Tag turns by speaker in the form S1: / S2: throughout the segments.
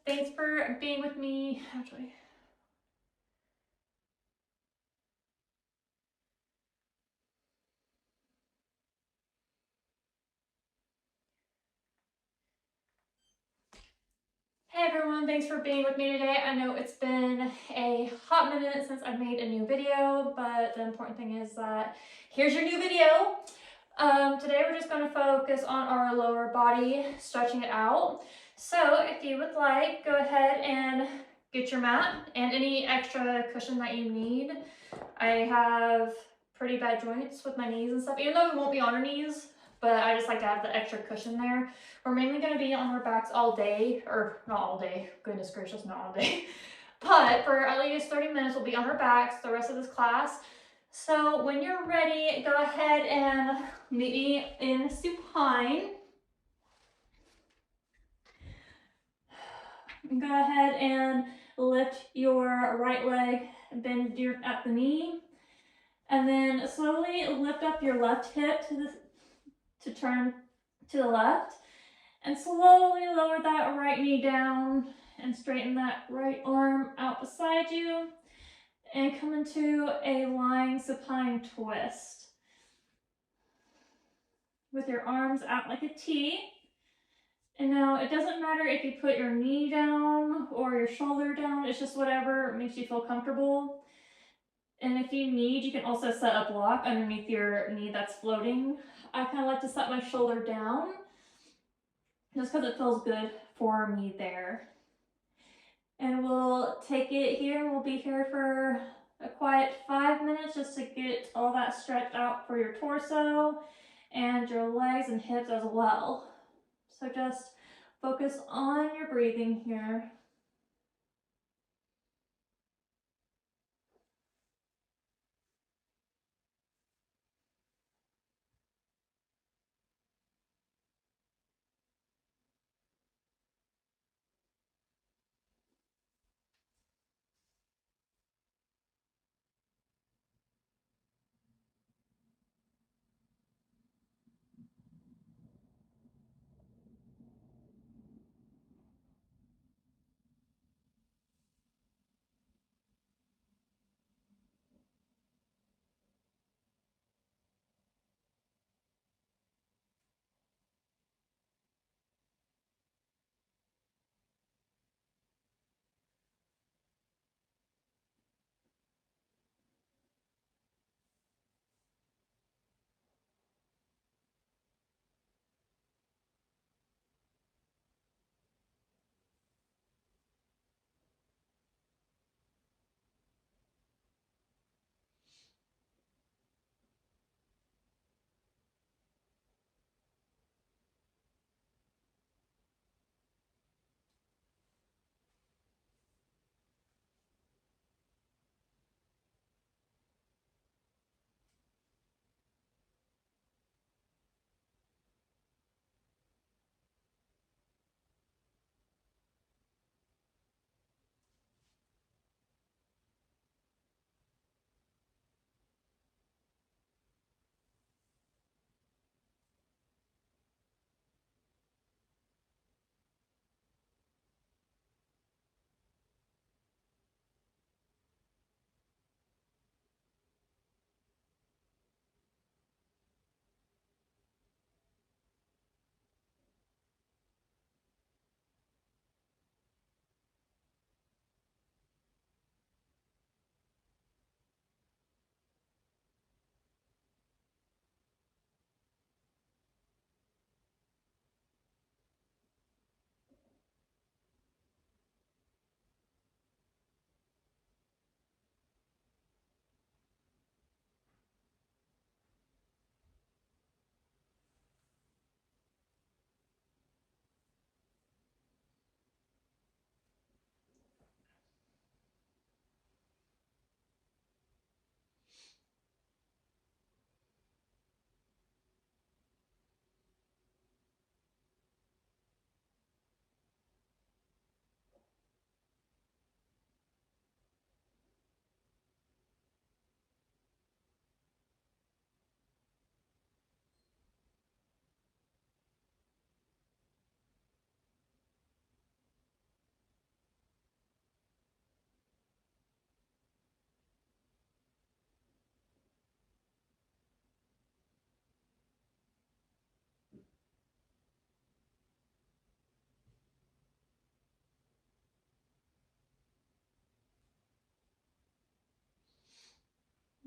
S1: Thanks for being with me. Actually, hey everyone, thanks for being with me today. I know it's been a hot minute since I've made a new video, but the important thing is that here's your new video. Today we're just going to focus on our lower body, stretching it out. So if you would like, go ahead and get your mat and any extra cushion that you need. I have pretty bad joints with my knees and stuff, even though we won't be on our knees, but I just like to have the extra cushion there. We're mainly going to be on our backs all day, or not all day, goodness gracious, not all day. But for at least 30 minutes, we'll be on our backs the rest of this class. So when you're ready, go ahead and meet me in supine. Go ahead and lift your right leg, bend your at the knee, and then slowly lift up your left hip to turn to the left, and slowly lower that right knee down and straighten that right arm out beside you and come into a lying supine twist with your arms out like a T. And now it doesn't matter if you put your knee down or your shoulder down, it's just whatever makes you feel comfortable. And if you need, you can also set a block underneath your knee that's floating. I kind of like to set my shoulder down just because it feels good for me there. And we'll take it here. We'll be here for a quiet 5 minutes just to get all that stretched out for your torso and your legs and hips as well. So just focus on your breathing here.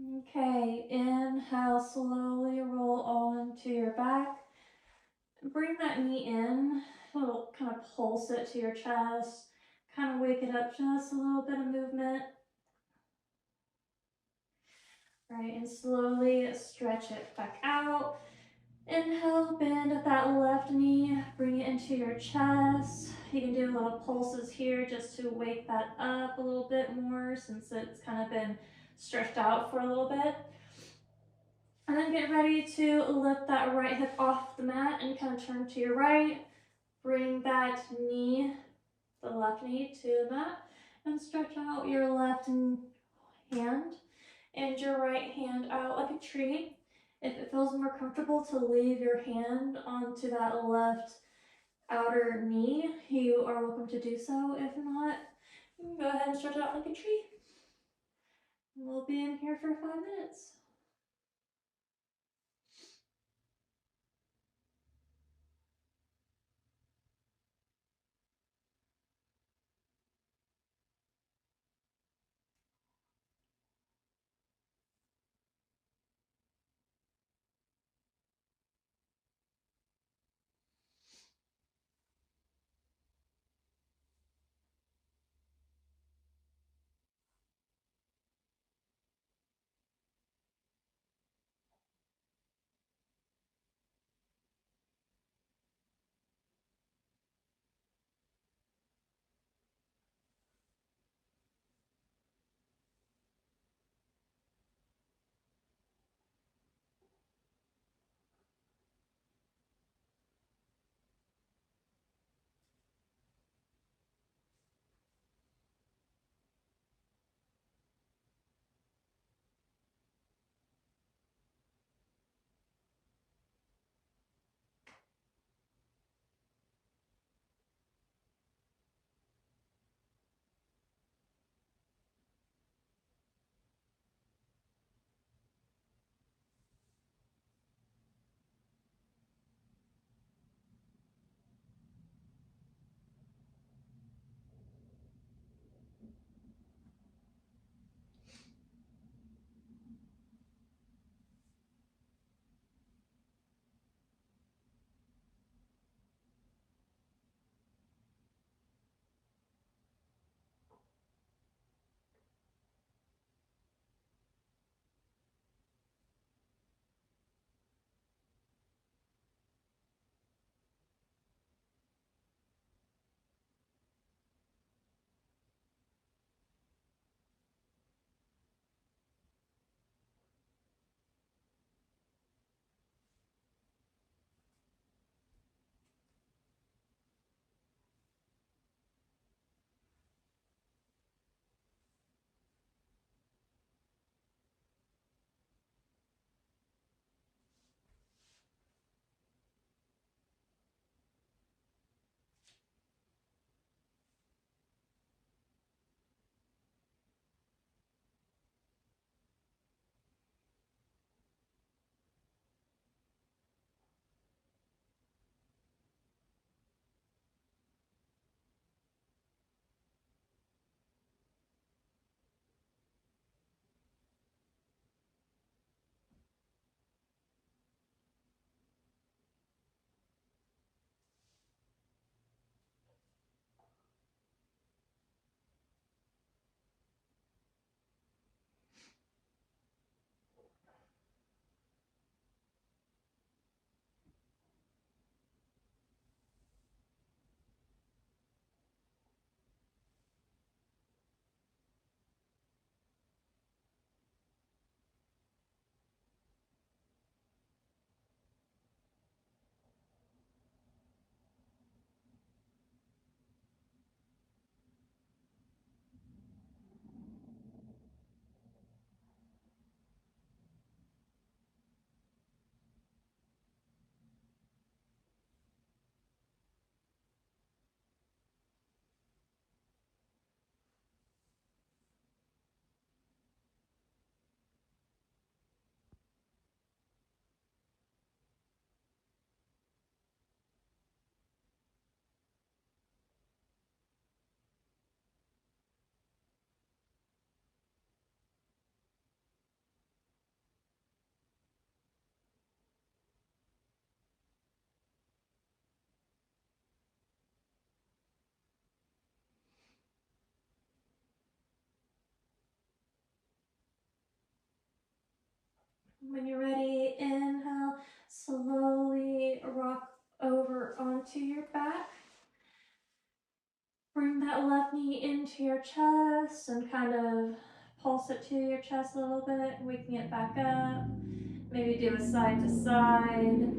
S1: Okay, inhale, slowly roll onto your back. Bring that knee in, little kind of pulse it to your chest, kind of wake it up, just a little bit of movement. Right, and slowly stretch it back out. Inhale, bend at that left knee, bring it into your chest. You can do little pulses here just to wake that up a little bit more since it's kind of been stretched out for a little bit. And then get ready to lift that right hip off the mat and kind of turn to your right. Bring that knee, the left knee, to the mat and stretch out your left hand and your right hand out like a tree. If it feels more comfortable to leave your hand onto that left outer knee, you are welcome to do so. If not, you can go ahead and stretch out like a tree. We'll be in here for 5 minutes. When you're ready, inhale, slowly rock over onto your back. Bring that left knee into your chest and kind of pulse it to your chest a little bit, waking it back up. Maybe do a side to side.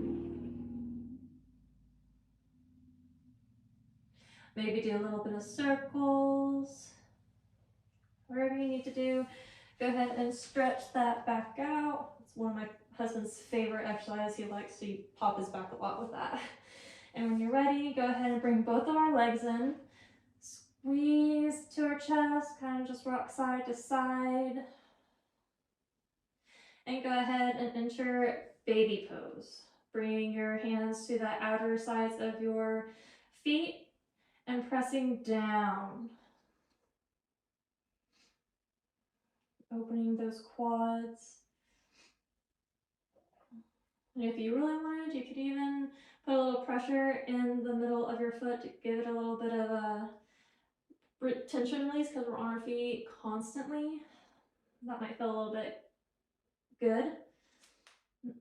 S1: Maybe do a little bit of circles. Whatever you need to do, go ahead and stretch that back out. It's one of my husband's favorite exercises. He likes to pop his back a lot with that. And when you're ready, go ahead and bring both of our legs in. Squeeze to our chest, kind of just rock side to side. And go ahead and enter baby pose. Bring your hands to the outer sides of your feet and pressing down. Opening those quads. And if you really wanted, you could even put a little pressure in the middle of your foot to give it a little bit of a tension release because we're on our feet constantly. That might feel a little bit good.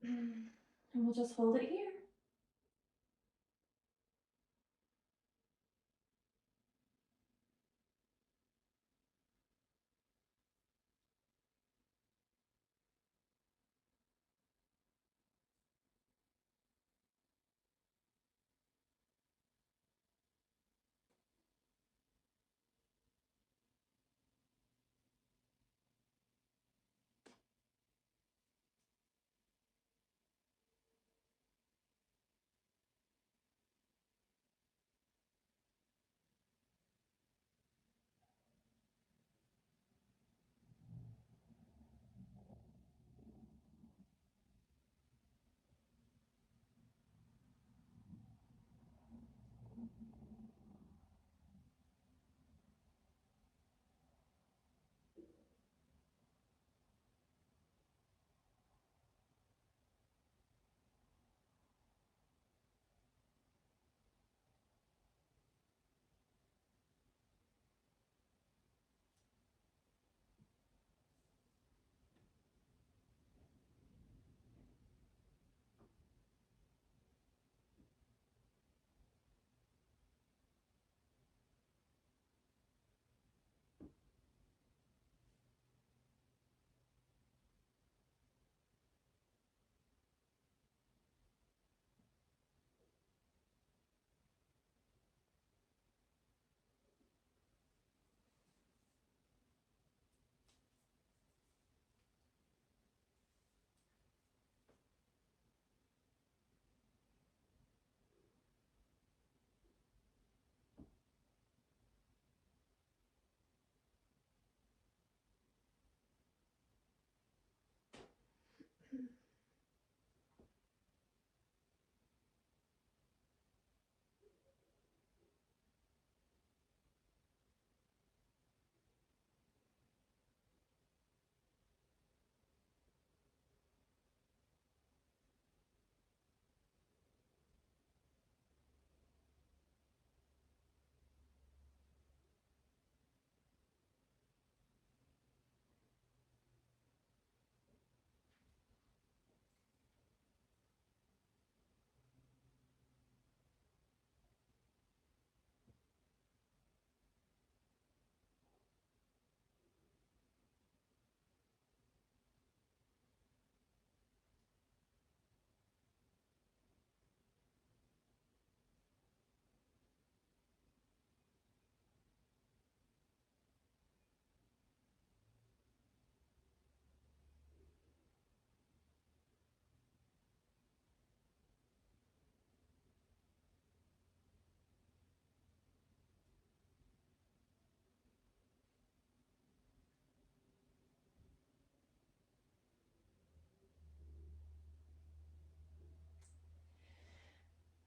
S1: And we'll just hold it here.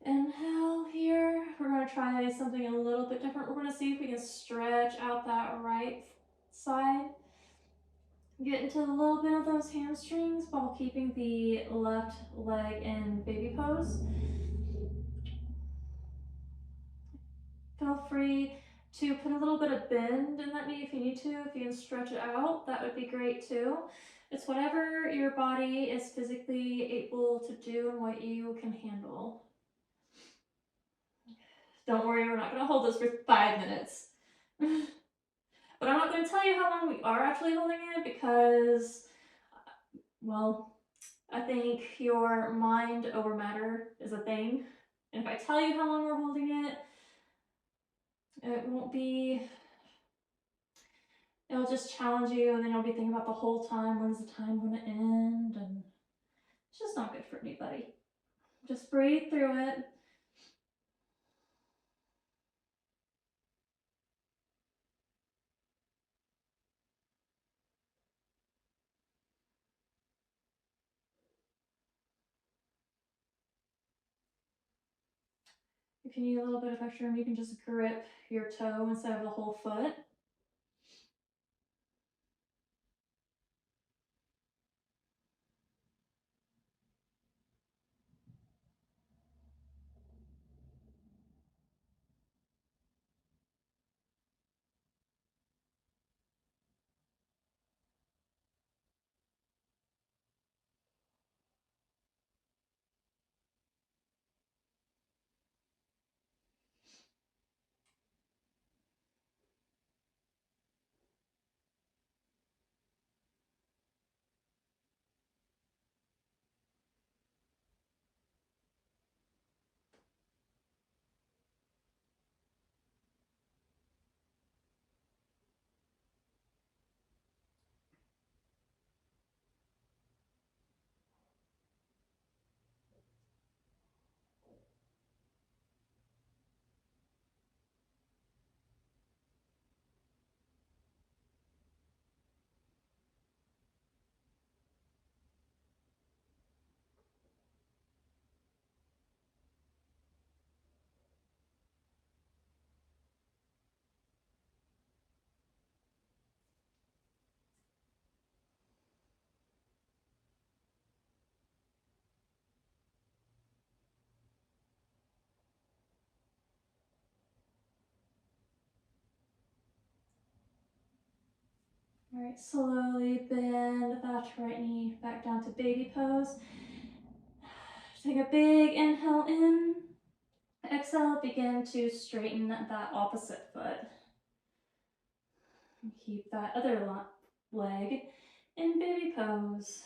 S1: Inhale here. We're going to try something a little bit different. We're going to see if we can stretch out that right side. Get into a little bit of those hamstrings while keeping the left leg in baby pose. Feel free to put a little bit of bend in that knee if you need to. If you can stretch it out, that would be great too. It's whatever your body is physically able to do and what you can handle. Don't worry, we're not going to hold this for 5 minutes. But I'm not going to tell you how long we are actually holding it because, well, I think your mind over matter is a thing. And if I tell you how long we're holding it, it won't be, it'll just challenge you, and then you'll be thinking about the whole time, when's the time going to end? And it's just not good for anybody. Just breathe through it. If you need a little bit of extra room, you can just grip your toe instead of the whole foot. All right, slowly bend that right knee back down to baby pose. Take a big inhale in. Exhale, begin to straighten that opposite foot. And keep that other leg in baby pose.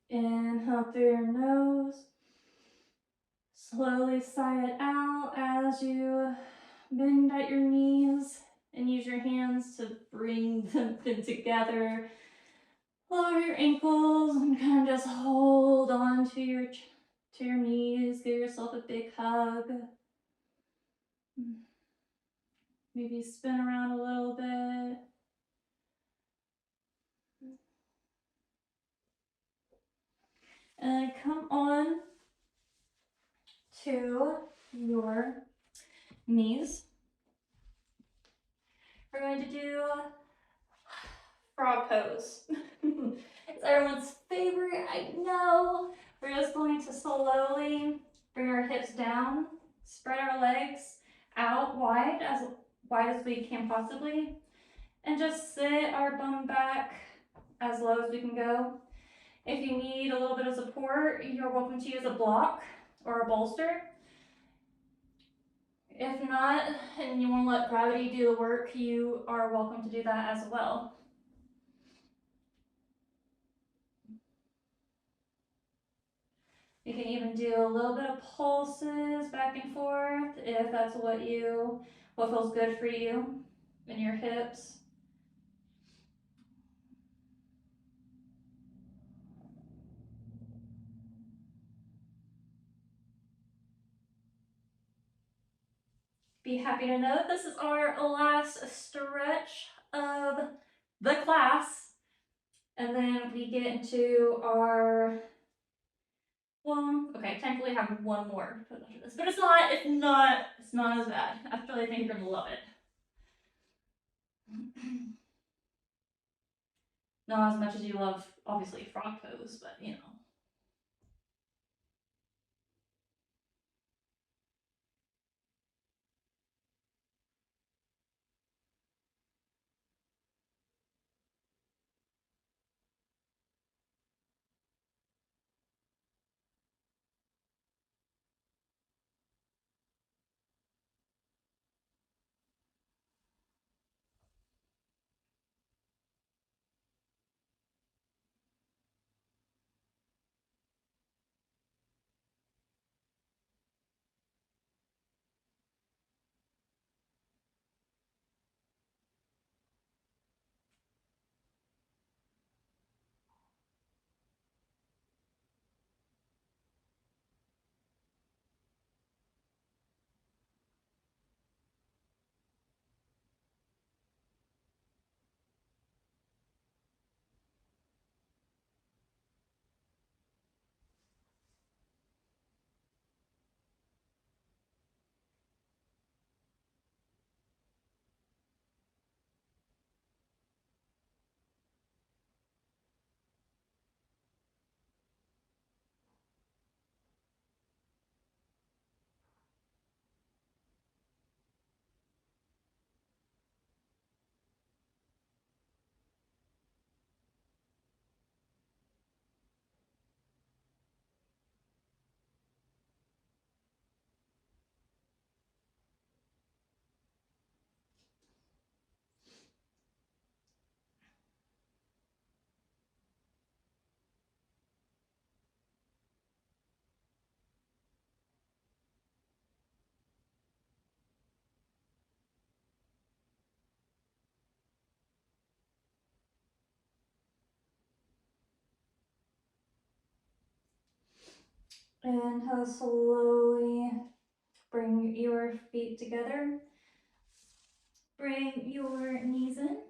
S1: Inhale through your nose. Slowly sigh it out as you bend at your knees and use your hands to bring them together. Lower your ankles and kind of just hold on to your knees. Give yourself a big hug. Maybe spin around a little bit. And come on to your knees. We're going to do frog pose. It's everyone's favorite, I know. We're just going to slowly bring our hips down, spread our legs out wide as we can possibly, and just sit our bum back as low as we can go. If you need a little bit of support, you're welcome to use a block or a bolster. If not, and you want to let gravity do the work, you are welcome to do that as well. You can even do a little bit of pulses back and forth if that's what feels good for you in your hips. Be happy to know that this is our last stretch of the class. And then we get into our, well, okay, technically I have one more after this, but it's not as bad. Actually, I think you're gonna love it. Not as much as you love, obviously, frog pose, but you know. Inhale, slowly bring your feet together. Bring your knees in.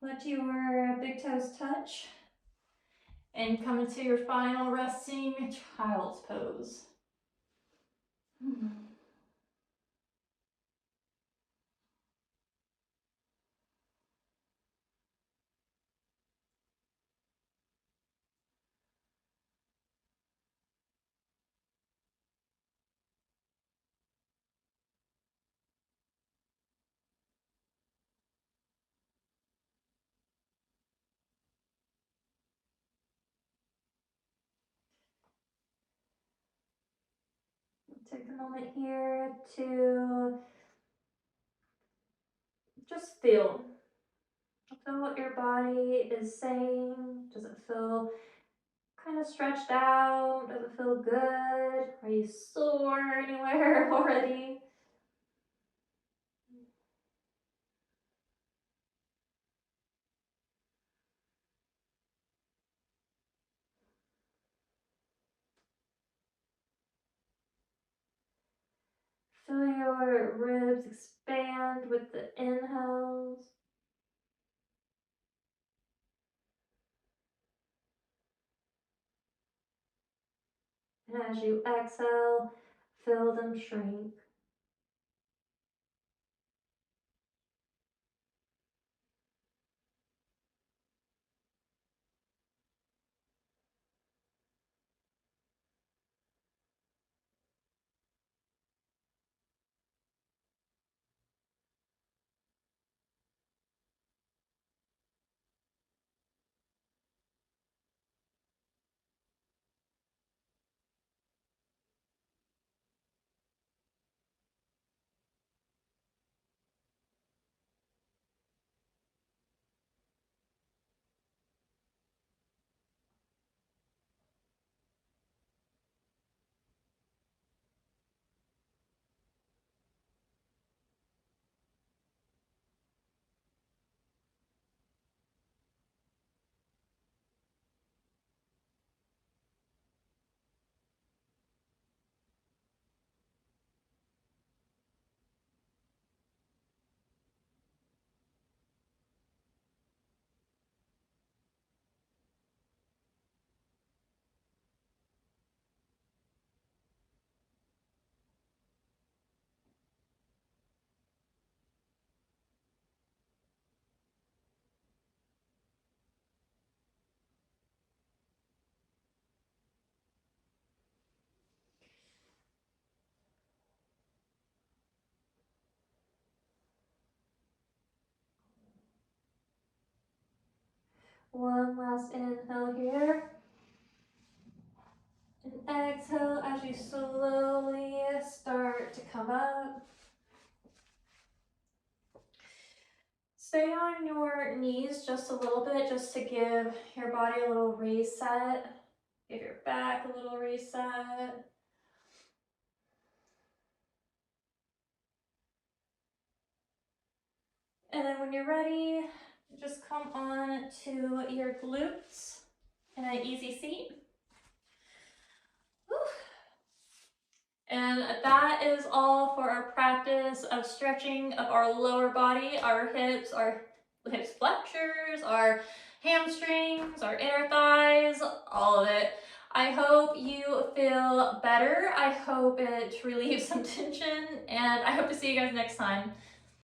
S1: Let your big toes touch. And come into your final resting child's pose. Take a moment here to just feel Feel what your body is saying. Does it feel kind of stretched out? Does it feel good? Are you sore anywhere already? Feel your ribs expand with the inhales. And as you exhale, feel them shrink. One last inhale here. And exhale as you slowly start to come up. Stay on your knees just a little bit, just to give your body a little reset. Give your back a little reset. And then when you're ready, just come on to your glutes in an easy seat. Whew. And that is all for our practice of stretching of our lower body, our hips flexors, our hamstrings, our inner thighs, all of it. I hope you feel better. I hope it relieves some tension, and I hope to see you guys next time.